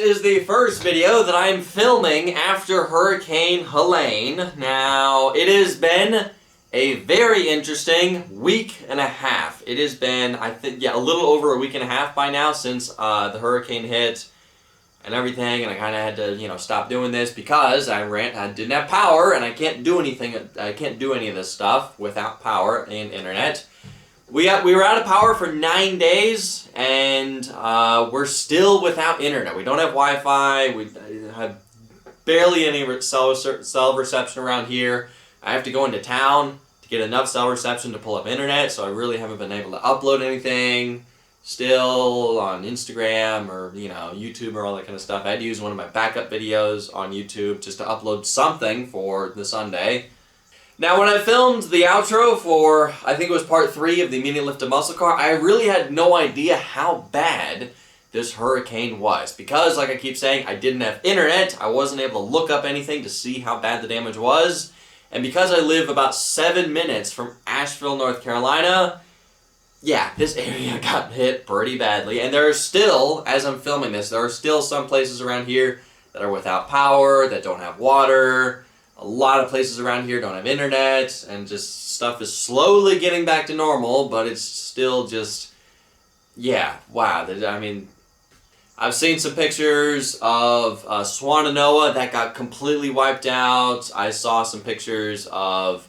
is the first video that I'm filming after Hurricane Helene. Now, it has been a very interesting week and a half. It has been, I think, a little over a week and a half by now since the hurricane hit and everything, and I kind of had to, stop doing this because I didn't have power, and I can't do anything. I can't do any of this stuff without power and internet. We were out of power for 9 days, and we're still without internet. We don't have Wi-Fi. We have barely any cell reception around here. I have to go into town to get enough cell reception to pull up internet, so I really haven't been able to upload anything still on Instagram or YouTube or all that kind of stuff. I had to use one of my backup videos on YouTube just to upload something for the Sunday. Now, when I filmed the outro for, I think it was part 3 of the Mini Lifted Muscle Car, I really had no idea how bad this hurricane was. Because, like I keep saying, I didn't have internet, I wasn't able to look up anything to see how bad the damage was. And because I live about 7 minutes from Asheville, North Carolina, yeah, this area got hit pretty badly. And there are still, as I'm filming this, there are still some places around here that are without power, that don't have water. A lot of places around here don't have internet, and just stuff is slowly getting back to normal, but it's still just, yeah, wow. I mean, I've seen some pictures of Swannanoa that got completely wiped out. I saw some pictures of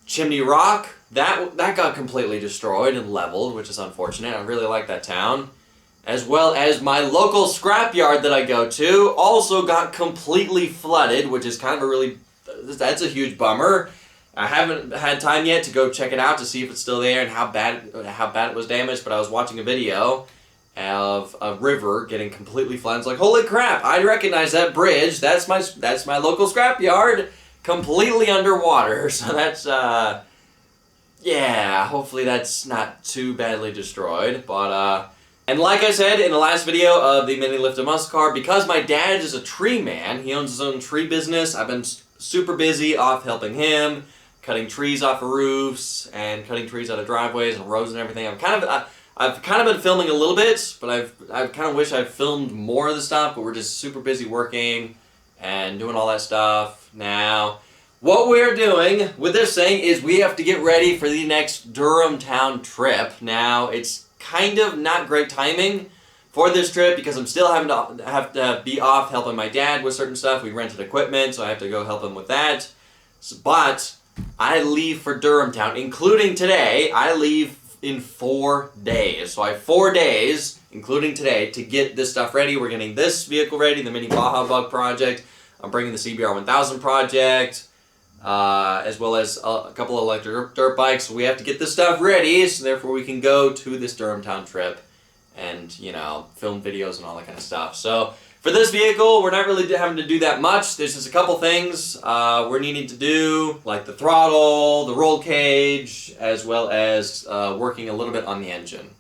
Chimney Rock. That got completely destroyed and leveled, which is unfortunate. I really like that town. As well as my local scrapyard that I go to also got completely flooded, which is kind of that's a huge bummer. I haven't had time yet to go check it out to see if it's still there and how bad it was damaged, but I was watching a video of a river getting completely flooded. I was like, holy crap, I recognize that bridge. That's my local scrapyard completely underwater. So that's yeah, hopefully that's not too badly destroyed, but and like I said in the last video of the Mini Lifted Muscle Car, because my dad is a tree man, he owns his own tree business, I've been super busy off helping him, cutting trees off of roofs and cutting trees out of driveways and roads and everything. I've kind of been filming a little bit, but I kind of wish I'd filmed more of the stuff, but we're just super busy working and doing all that stuff. Now, what we're doing with this thing is we have to get ready for the next Durhamtown trip. Now, it's kind of not great timing for this trip because I'm still have to be off helping my dad with certain stuff. We rented equipment, so I have to go help him with that. But I leave for Durhamtown, including today. I leave in 4 days. So I have 4 days, including today, to get this stuff ready. We're getting this vehicle ready, the Mini Baja Bug Project. I'm bringing the CBR 1000 project, as well as a couple of electric dirt bikes. So we have to get this stuff ready, so therefore we can go to this Durhamtown trip and, film videos and all that kind of stuff. So for this vehicle, we're not really having to do that much. There's just a couple things we're needing to do, like the throttle, the roll cage, as well as working a little bit on the engine.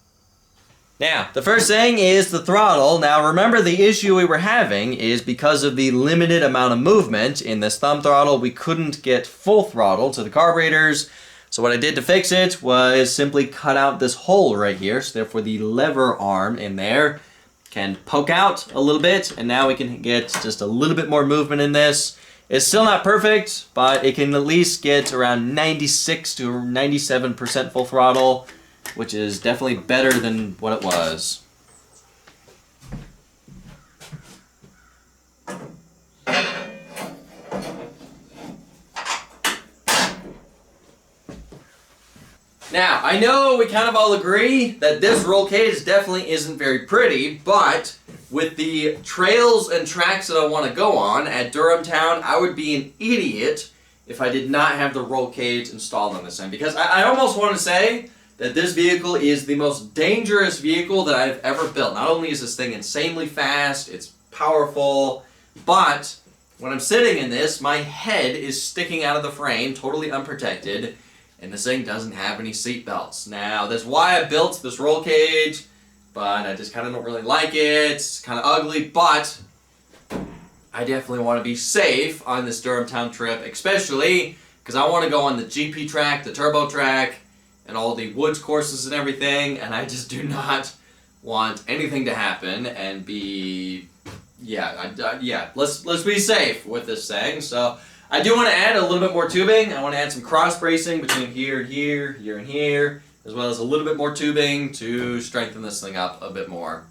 Now, the first thing is the throttle. Now, remember the issue we were having is because of the limited amount of movement in this thumb throttle, we couldn't get full throttle to the carburetors. So what I did to fix it was simply cut out this hole right here, so therefore the lever arm in there can poke out a little bit, and now we can get just a little bit more movement in this. It's still not perfect, but it can at least get around 96 to 97% full throttle, which is definitely better than what it was. Now, I know we kind of all agree that this roll cage definitely isn't very pretty, but with the trails and tracks that I want to go on at Durhamtown, I would be an idiot if I did not have the roll cage installed on this thing. Because I almost want to say that this vehicle is the most dangerous vehicle that I've ever built. Not only is this thing insanely fast, it's powerful, but when I'm sitting in this, my head is sticking out of the frame, totally unprotected, and this thing doesn't have any seat belts. Now, that's why I built this roll cage, but I just kind of don't really like it. It's kind of ugly, but I definitely want to be safe on this Durhamtown trip, especially because I want to go on the GP track, the turbo track, and all the woods courses and everything, and I just do not want anything to happen and be yeah, let's be safe with this thing. So I do want to add a little bit more tubing. I want to add some cross bracing between here and here, here and here, as well as a little bit more tubing to strengthen this thing up a bit more.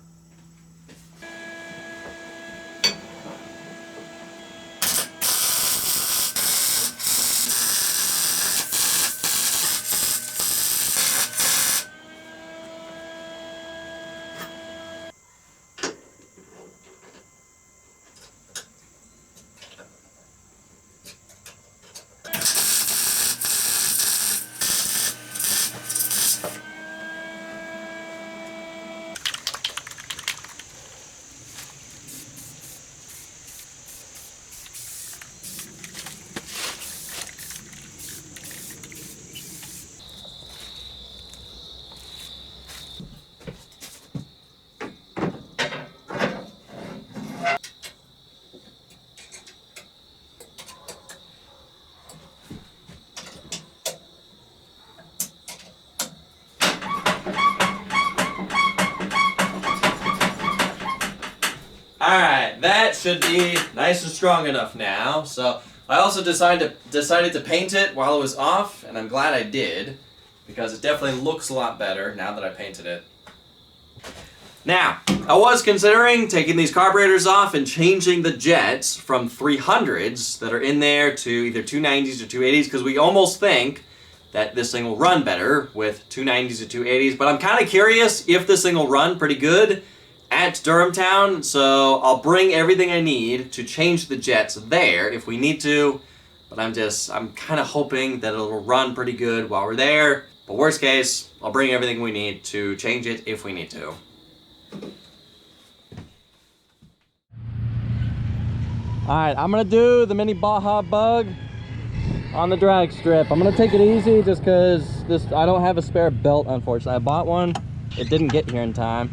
Alright, that should be nice and strong enough now. So I also decided to paint it while it was off, and I'm glad I did, because it definitely looks a lot better now that I painted it. Now, I was considering taking these carburetors off and changing the jets from 300s that are in there to either 290s or 280s, because we almost think that this thing will run better with 290s or 280s, but I'm kind of curious if this thing will run pretty good at Durhamtown, so I'll bring everything I need to change the jets there if we need to, but I'm kind of hoping that it'll run pretty good while we're there, but worst case, I'll bring everything we need to change it if we need to. Alright, I'm gonna do the Mini Baja Bug on the drag strip. I'm gonna take it easy just because I don't have a spare belt, unfortunately. I bought one, it didn't get here in time.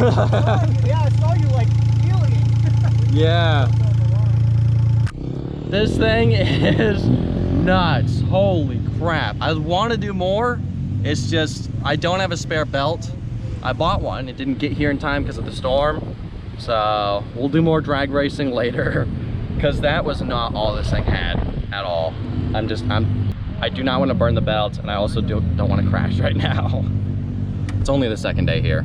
Yeah, I saw you like feeling it. Yeah. This thing is nuts. Holy crap. I want to do more. It's just, I don't have a spare belt. I bought one. It didn't get here in time because of the storm. So we'll do more drag racing later because that was not all this thing had at all. I do not want to burn the belt, and I also don't want to crash right now. It's only the second day here.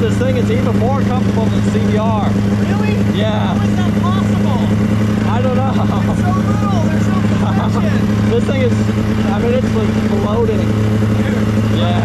this thing is even more comfortable than CBR. Really? Yeah. How is that possible? I don't know. It's so little. There's no compression. This thing is, I mean, it's like floating. Dude. Yeah.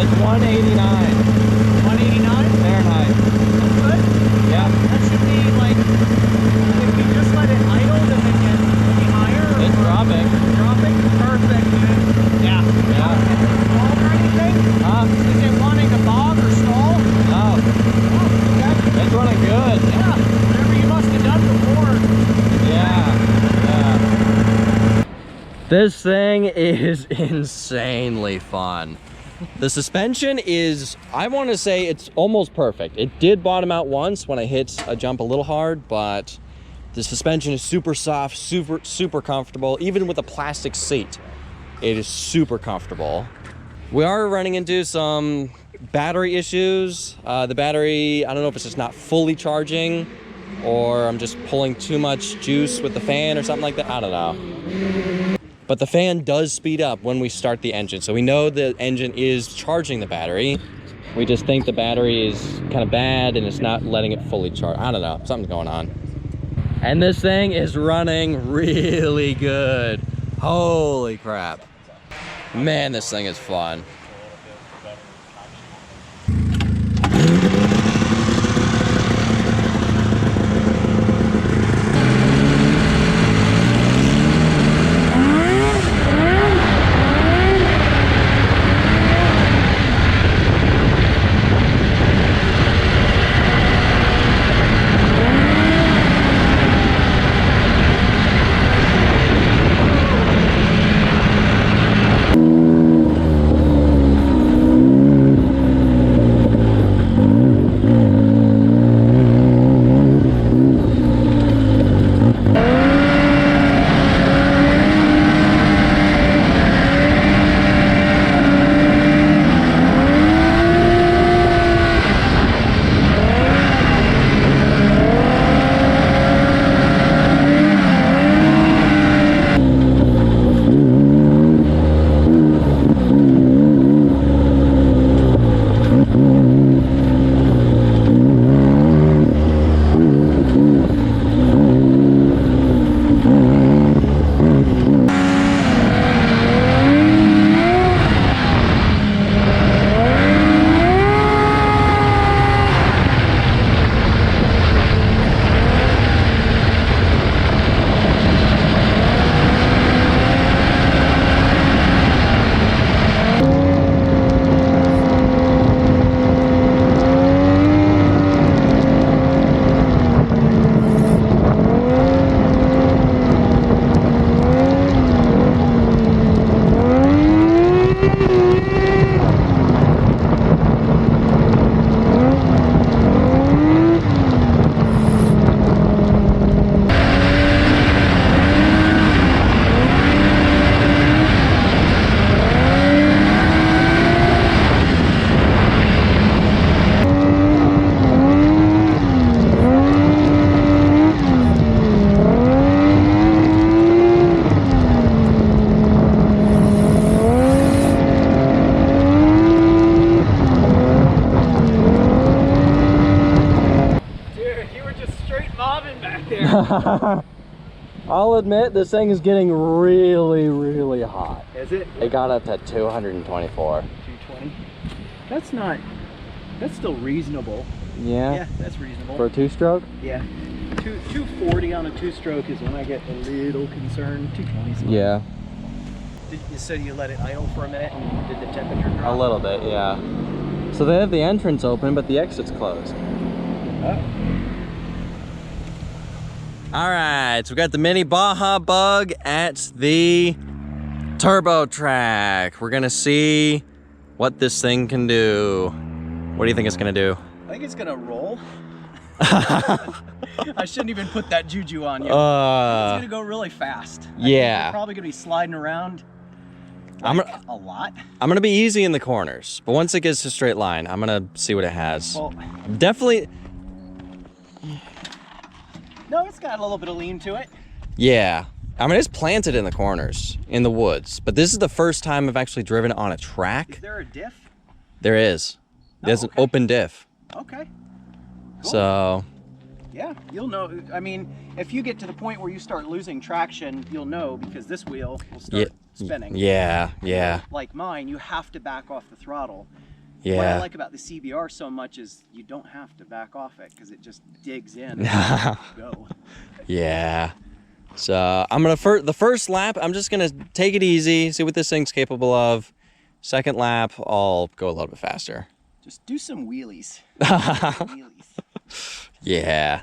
It's 189. 189? Fahrenheit. That's good? Yeah. That should be like, if we just let it idle, does it get any higher? It's dropping. Dropping? Perfect, dude. Yeah. Yeah. Is it stall or anything? Is it wanting to bog or stall? No. Oh, okay. It's running good. Yeah. Whatever you must have done before. Yeah. This thing is insanely fun. The suspension is, I want to say it's almost perfect. It did bottom out once when I hit a jump a little hard, but the suspension is super soft, super comfortable. Even with a plastic seat, it is super comfortable. We are running into some battery issues. The battery, I don't know if it's just not fully charging or I'm just pulling too much juice with the fan or something like that. I don't know. But the fan does speed up when we start the engine. So we know the engine is charging the battery. We just think the battery is kind of bad and it's not letting it fully charge. I don't know, something's going on. And this thing is running really good. Holy crap. Man, this thing is fun. I'll admit, this thing is getting really, really hot. Is it? It got up to 224. 220. That's still reasonable. Yeah? Yeah, that's reasonable. For a two-stroke? Yeah. 240 on a two-stroke is when I get a little concerned. 220 is fine. Yeah. So you let it idle for a minute and did the temperature drop? A little bit, yeah. So they have the entrance open, but the exit's closed. Oh. All right, so we got the Mini Baja Bug at the turbo track. We're gonna see what this thing can do. What do you think it's gonna do? I think it's gonna roll. I shouldn't even put that juju on you. It's gonna go really fast. Yeah. You're probably gonna be sliding around a lot. I'm gonna be easy in the corners, but once it gets to straight line, I'm gonna see what it has. Well, definitely. no, it's got a little bit of lean to it. Yeah. I mean, it's planted in the corners, in the woods, but this is the first time I've actually driven it on a track. Is there a diff? There is. There's an open diff. Okay. Cool. So. Yeah, you'll know. I mean, if you get to the point where you start losing traction, you'll know because this wheel will start spinning. Yeah, yeah. Like mine, you have to back off the throttle. Yeah. What I like about the CBR so much is you don't have to back off it because it just digs in and go. Yeah. So I'm gonna the first lap, I'm just gonna take it easy, see what this thing's capable of. Second lap, I'll go a little bit faster. Just do some wheelies. Yeah.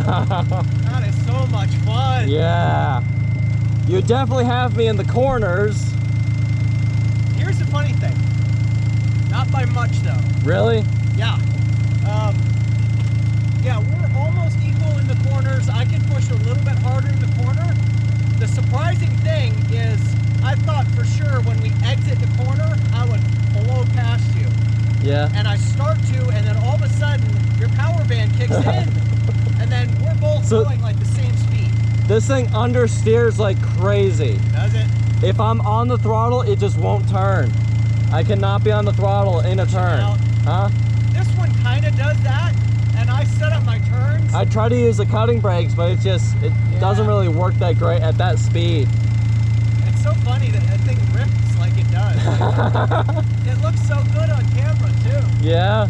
That is so much fun. Yeah. You definitely have me in the corners. Here's the funny thing. Not by much though. Really? Yeah. Yeah, we're almost equal in the corners. I can push a little bit harder in the corner. The surprising thing is I thought for sure when we exit the corner, I would blow past you. Yeah. And I start to, and then all of a sudden, your power band kicks in. And then we're both going like the same speed. This thing understeers like crazy. Does it? If I'm on the throttle, it just won't turn. I cannot be on the throttle in a turn. Huh? This one kind of does that, and I set up my turns. I try to use the cutting brakes, but it doesn't really work that great at that speed. It's so funny that that thing rips like it does. Like, it looks so good on camera too. Yeah.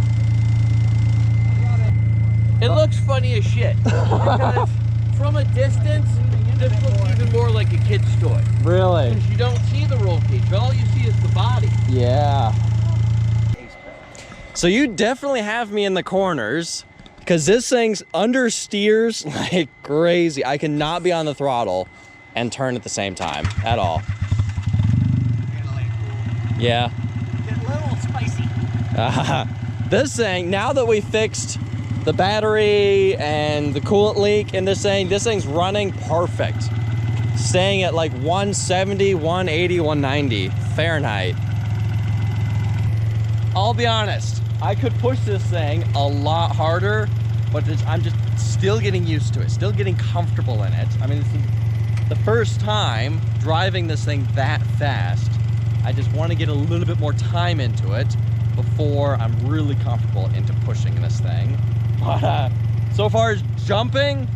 It looks funny as shit. Because from a distance, this looks even more like a kid's toy. Really? Because you don't see the roll cage. All you see is the body. Yeah. So you definitely have me in the corners because this thing's understeers like crazy. I cannot be on the throttle and turn at the same time at all. Yeah. Get a little spicy. This thing, now that we fixed the battery and the coolant leak in this thing's running perfect. Staying at like 170, 180, 190 Fahrenheit. I'll be honest, I could push this thing a lot harder, but I'm just still getting used to it, still getting comfortable in it. I mean, it's the first time driving this thing that fast. I just want to get a little bit more time into it before I'm really comfortable into pushing this thing. But so far as jumping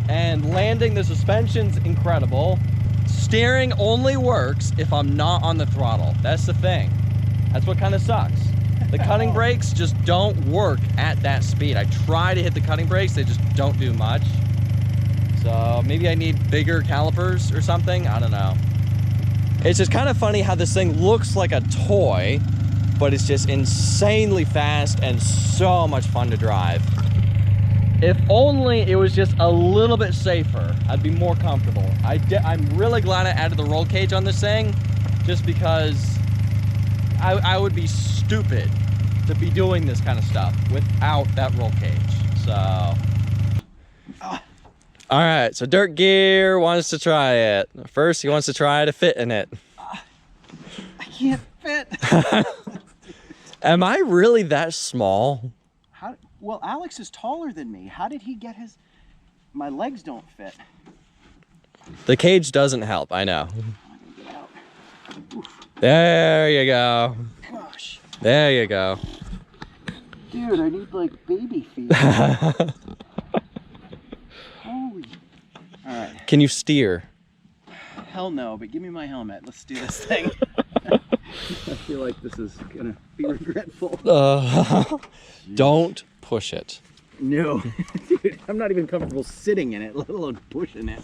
and landing, the suspension's incredible. Steering only works if I'm not on the throttle. That's the thing. That's what kind of sucks. The cutting brakes just don't work at that speed. I try to hit the cutting brakes, they just don't do much. So maybe I need bigger calipers or something, I don't know. It's just kind of funny how this thing looks like a toy, but it's just insanely fast and so much fun to drive. If only it was just a little bit safer, I'd be more comfortable. I'm really glad I added the roll cage on this thing, just because I would be stupid to be doing this kind of stuff without that roll cage. So, all right, so Dirt Gear wants to try it. First, he wants to try to fit in it. I can't fit. Am I really that small? Well, Alex is taller than me. How did he get his... My legs don't fit. The cage doesn't help, I know. There you go. Gosh. There you go. Dude, I need like baby feet. Holy. Alright. Can you steer? Hell no, but give me my helmet. Let's do this thing. I feel like this is gonna be regretful. Don't push it. No. Dude, I'm not even comfortable sitting in it, let alone pushing it.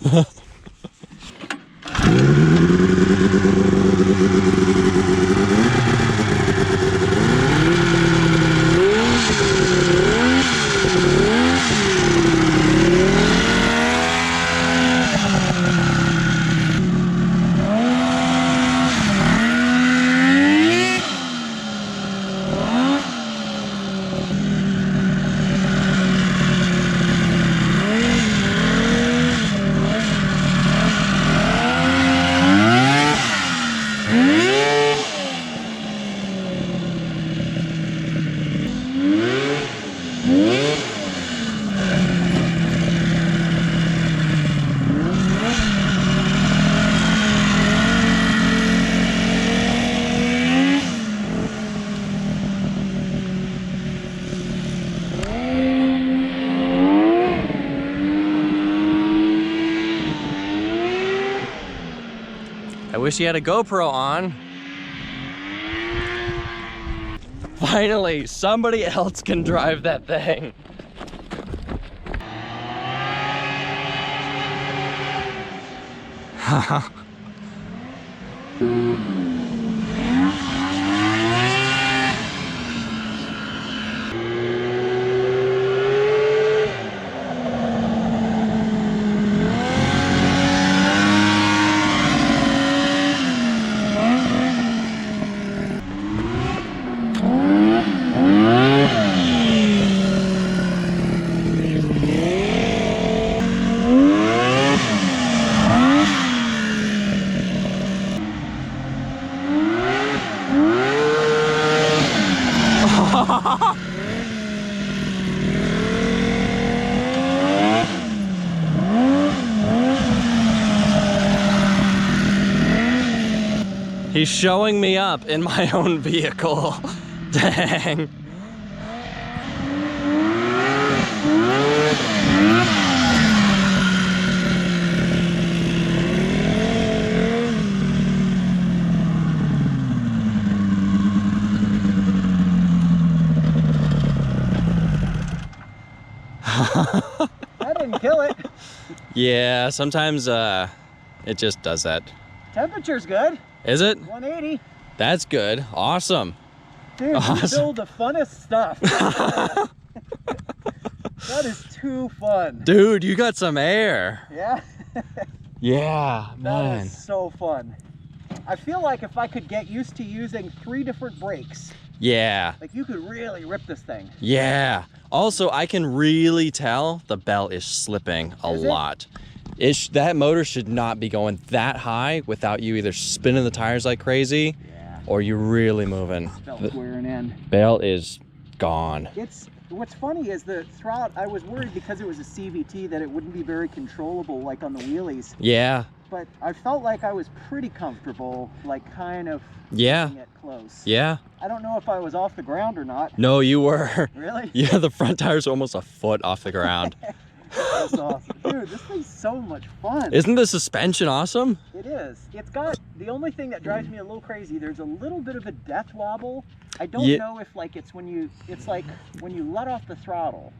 I wish he had a GoPro on. Finally, somebody else can drive that thing. He's showing me up in my own vehicle. Dang. I didn't kill it. Yeah, sometimes it just does that. Temperature's good. Is it? 180. That's good. Awesome. Dude, Awesome. you build the funnest stuff. That is too fun. Dude, you got some air. Yeah? Yeah, That man. is so fun. I feel like if I could get used to using 3 different brakes, Yeah. like you could really rip this thing. Yeah. Also, I can really tell the belt is slipping a Is it? lot. That motor should not be going that high without you either spinning the tires like crazy Yeah. or you're really moving. Belt's The wearing in. belt is gone. What's funny is the throttle, I was worried because it was a CVT that it wouldn't be very controllable like on the wheelies. Yeah. But I felt like I was pretty comfortable, like kind of Yeah. getting it close. Yeah. I don't know if I was off the ground or not. No, you were. Really? Yeah, the front tire's almost a foot off the ground. That's awesome. Dude, this thing's so much fun. Isn't the suspension awesome? It is. It's got, the only thing that drives me a little crazy, there's a little bit of a death wobble. I don't Yeah. know if like it's like when you let off the throttle.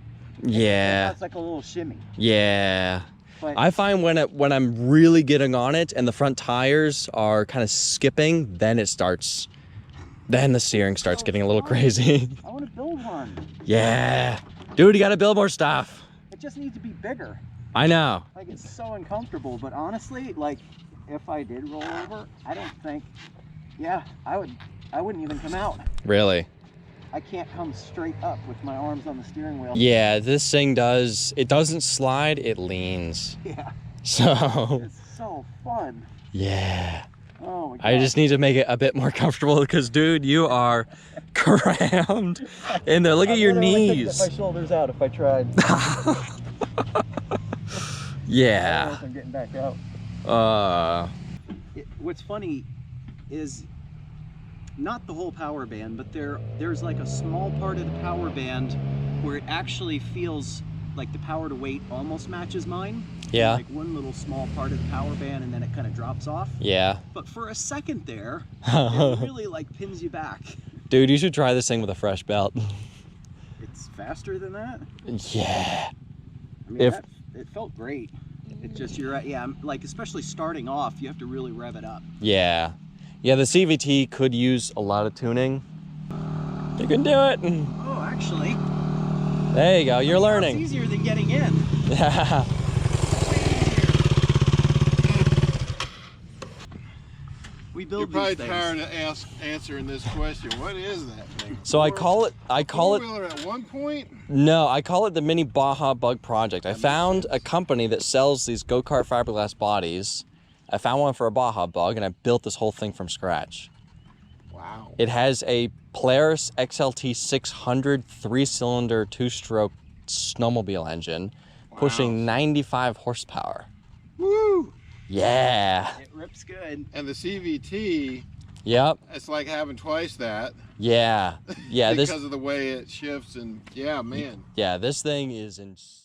Yeah. It's like a little shimmy. Yeah. But I find when I'm really getting on it and the front tires are kind of skipping, then the steering starts getting a little crazy. I want to build one. Yeah. Dude, you gotta build more stuff. It just needs to be bigger. I know. Like it's so uncomfortable, but honestly, like if I did roll over, I don't think, yeah, I wouldn't even come out. Really? I can't come straight up with my arms on the steering wheel. Yeah, this thing it doesn't slide, it leans. Yeah. So, It's so fun. yeah. Oh my God. I just need to make it a bit more comfortable because, dude, you are crammed in there. Look at your literally couldn't knees. Get my shoulders out if I tried. Yeah. I don't know if I'm getting back out. What's funny is not the whole power band, but there's like a small part of the power band where it actually feels like the power to weight almost matches mine. Yeah. Like one little small part of the power band and then it kind of drops off. Yeah. But for a second there, it really like pins you back. Dude, you should try this thing with a fresh belt. It's faster than that. Yeah. I mean, it felt great. It just, you're right. Yeah, like especially starting off, you have to really rev it up. Yeah. Yeah, the CVT could use a lot of tuning. You can do it. Oh, actually. There you go. You're It's learning. easier than getting in. Yeah. We You're build probably these tired things. of answering this question. What is that thing? So I call it Four-wheeler at one point? No, I call it the Mini Baja Bug Project. I found a company that sells these go-kart fiberglass bodies. I found one for a Baja Bug, and I built this whole thing from scratch. Wow. It has a Polaris XLT 600 3-cylinder 2-stroke snowmobile engine, pushing 95 horsepower. Woo! Yeah. It rips good. And the CVT, Yep. it's like having twice that. Yeah. Yeah. Because of the way it shifts and yeah, man. Yeah. This thing is insane.